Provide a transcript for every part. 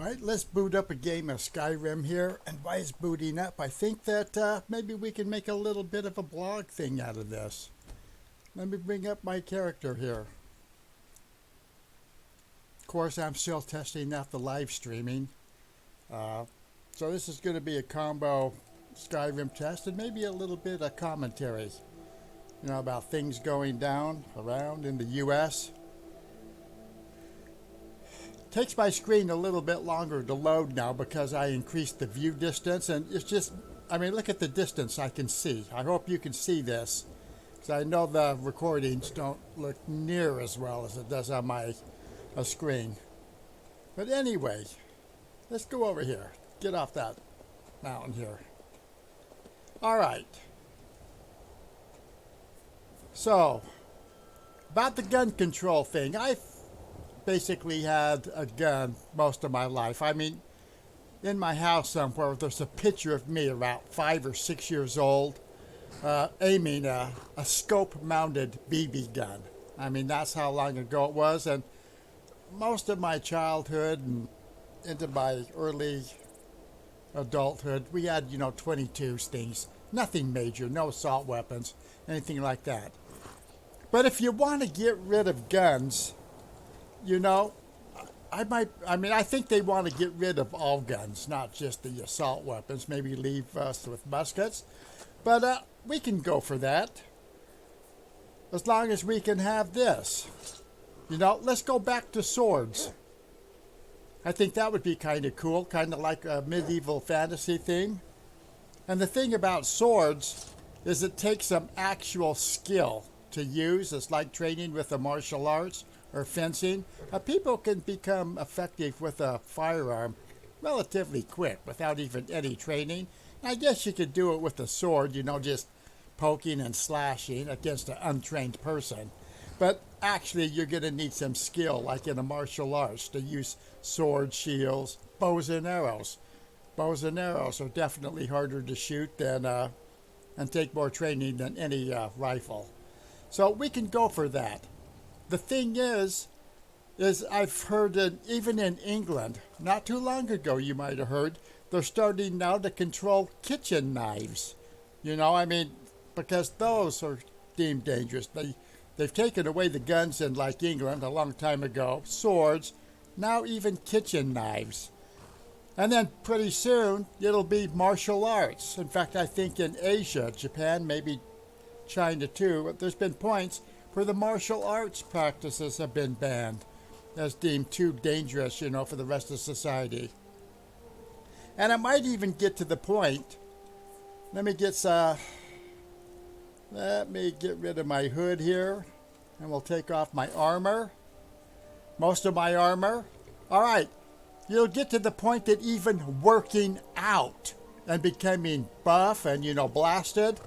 Alright, let's boot up a game of Skyrim here. And while it's booting up, I think that maybe we can make a little bit of a blog thing out of this. Let me bring up my character here. Of course, I'm still testing out the live streaming. So this is going to be a combo Skyrim test and maybe a little bit of commentary. You know, about things going down around in the US. Takes my screen a little bit longer to load now because I increased the view distance, and it's just, I mean, look at the distance I can see. I hope you can see this, because I know the recordings don't look near as well as it does on my screen. But anyway, let's go over here. Get off that mountain here. All right. So, about the gun control thing, I've basically had a gun most of my life. I mean, in my house somewhere, there's a picture of me about 5 or 6 years old aiming a scope-mounted BB gun. I mean, that's how long ago it was, and most of my childhood and into my early adulthood, we had, 22s things. Nothing major, no assault weapons, anything like that. But if you want to get rid of guns, I think they want to get rid of all guns, not just the assault weapons. Maybe leave us with muskets. But we can go for that. As long as we can have this. Let's go back to swords. I think that would be kind of cool, kind of like a medieval fantasy thing. And the thing about swords is it takes some actual skill to use. It's like training with the martial arts or fencing. People can become effective with a firearm relatively quick without even any training. I guess you could do it with a sword, just poking and slashing against an untrained person. But actually, you're going to need some skill, like in a martial arts, to use swords, shields, bows and arrows. Bows and arrows are definitely harder to shoot than and take more training than any rifle. So we can go for that. The thing is I've heard that even in England, not too long ago you might have heard, they're starting now to control kitchen knives. Because those are deemed dangerous. They've taken away the guns in, like England, a long time ago, swords, now even kitchen knives. And then pretty soon, it'll be martial arts. In fact, I think in Asia, Japan, maybe China too, but there's been points where the martial arts practices have been banned as deemed too dangerous, for the rest of society. And it might even get to the point, let me get rid of my hood here, and we'll take off my armor, most of my armor. All right, you'll get to the point that even working out and becoming buff and, blasted.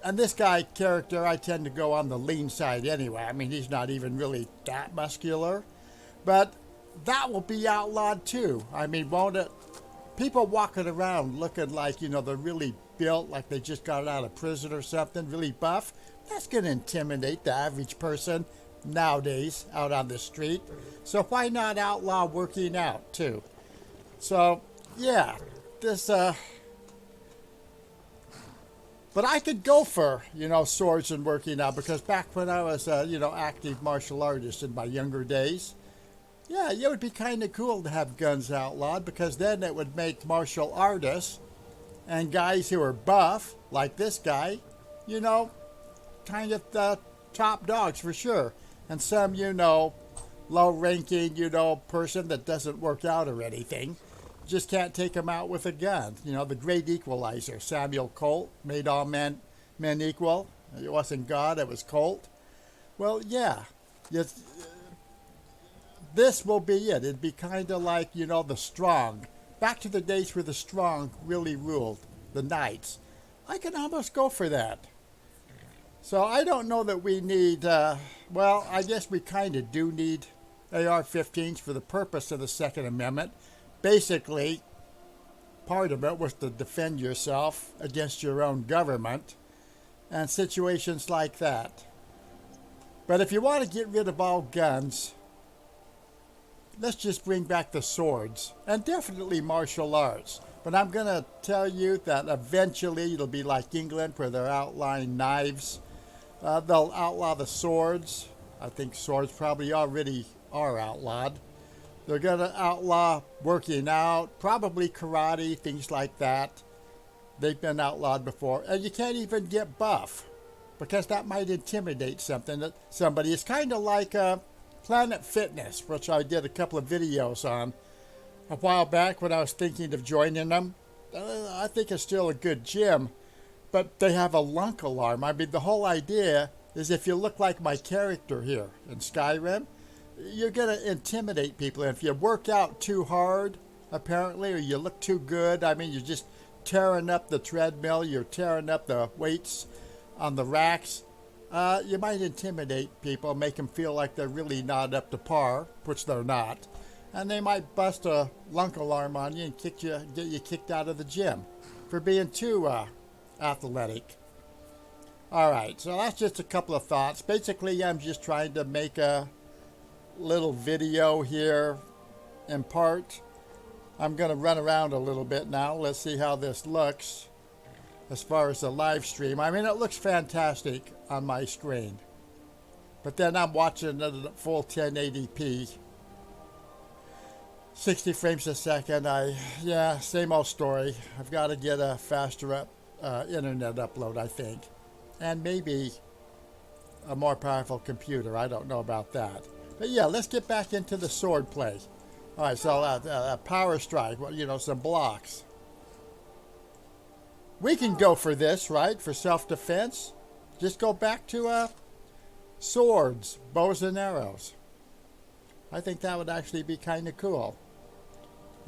And this guy character, I tend to go on the lean side anyway. I mean, he's not even really that muscular. But that will be outlawed too. I mean, won't it? People walking around looking like, they're really built, like they just got out of prison or something, really buff. That's going to intimidate the average person nowadays out on the street. So why not outlaw working out too? So, yeah, this... But I could go for, swords and working out, because back when I was active martial artist in my younger days, yeah, it would be kind of cool to have guns outlawed, because then it would make martial artists and guys who are buff, like this guy, kind of the top dogs for sure. And some, low-ranking, person that doesn't work out or anything. Just can't take him out with a gun. The great equalizer, Samuel Colt, made all men equal. It wasn't God, it was Colt. Well, yeah, this will be it. It'd be kind of like, the strong. Back to the days where the strong really ruled, the knights. I can almost go for that. So I don't know that we need, well, I guess we kind of do need AR-15s for the purpose of the Second Amendment. Basically, part of it was to defend yourself against your own government and situations like that. But if you want to get rid of all guns, let's just bring back the swords and definitely martial arts. But I'm going to tell you that eventually it'll be like England where they're outlawing knives. They'll outlaw the swords. I think swords probably already are outlawed. They're going to outlaw working out, probably karate, things like that. They've been outlawed before. And you can't even get buff because that might intimidate somebody. It's kind of like Planet Fitness, which I did a couple of videos on a while back when I was thinking of joining them. I think it's still a good gym, but they have a lunk alarm. I mean, the whole idea is if you look like my character here in Skyrim, you're going to intimidate people. And if you work out too hard, apparently, or you look too good, I mean, you're just tearing up the treadmill, you're tearing up the weights on the racks, you might intimidate people, make them feel like they're really not up to par, which they're not. And they might bust a lunk alarm on you and get you kicked out of the gym for being too athletic. All right, so that's just a couple of thoughts. Basically, I'm just trying to make a little video here in part. I'm going to run around a little bit now. Let's see how this looks as far as the live stream. I mean, it looks fantastic on my screen. But then I'm watching it at full 1080p. 60 frames a second. Yeah, same old story. I've got to get a faster internet upload, I think. And maybe a more powerful computer. I don't know about that. But yeah, let's get back into the sword play. All right, so power strike, well, you know, some blocks. We can go for this, right, for self-defense. Just go back to swords, bows and arrows. I think that would actually be kind of cool.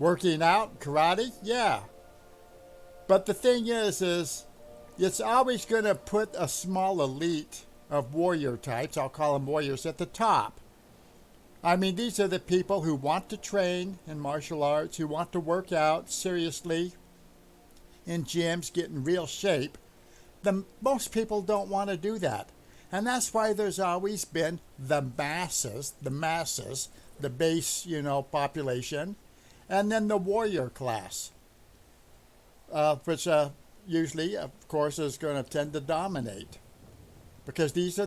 Working out, karate, yeah. But the thing is it's always going to put a small elite of warrior types, I'll call them warriors, at the top. I mean, these are the people who want to train in martial arts, who want to work out seriously in gyms, get in real shape. Most people don't want to do that. And that's why there's always been the masses, the base, population, and then the warrior class, which usually, of course, is going to tend to dominate. Because these are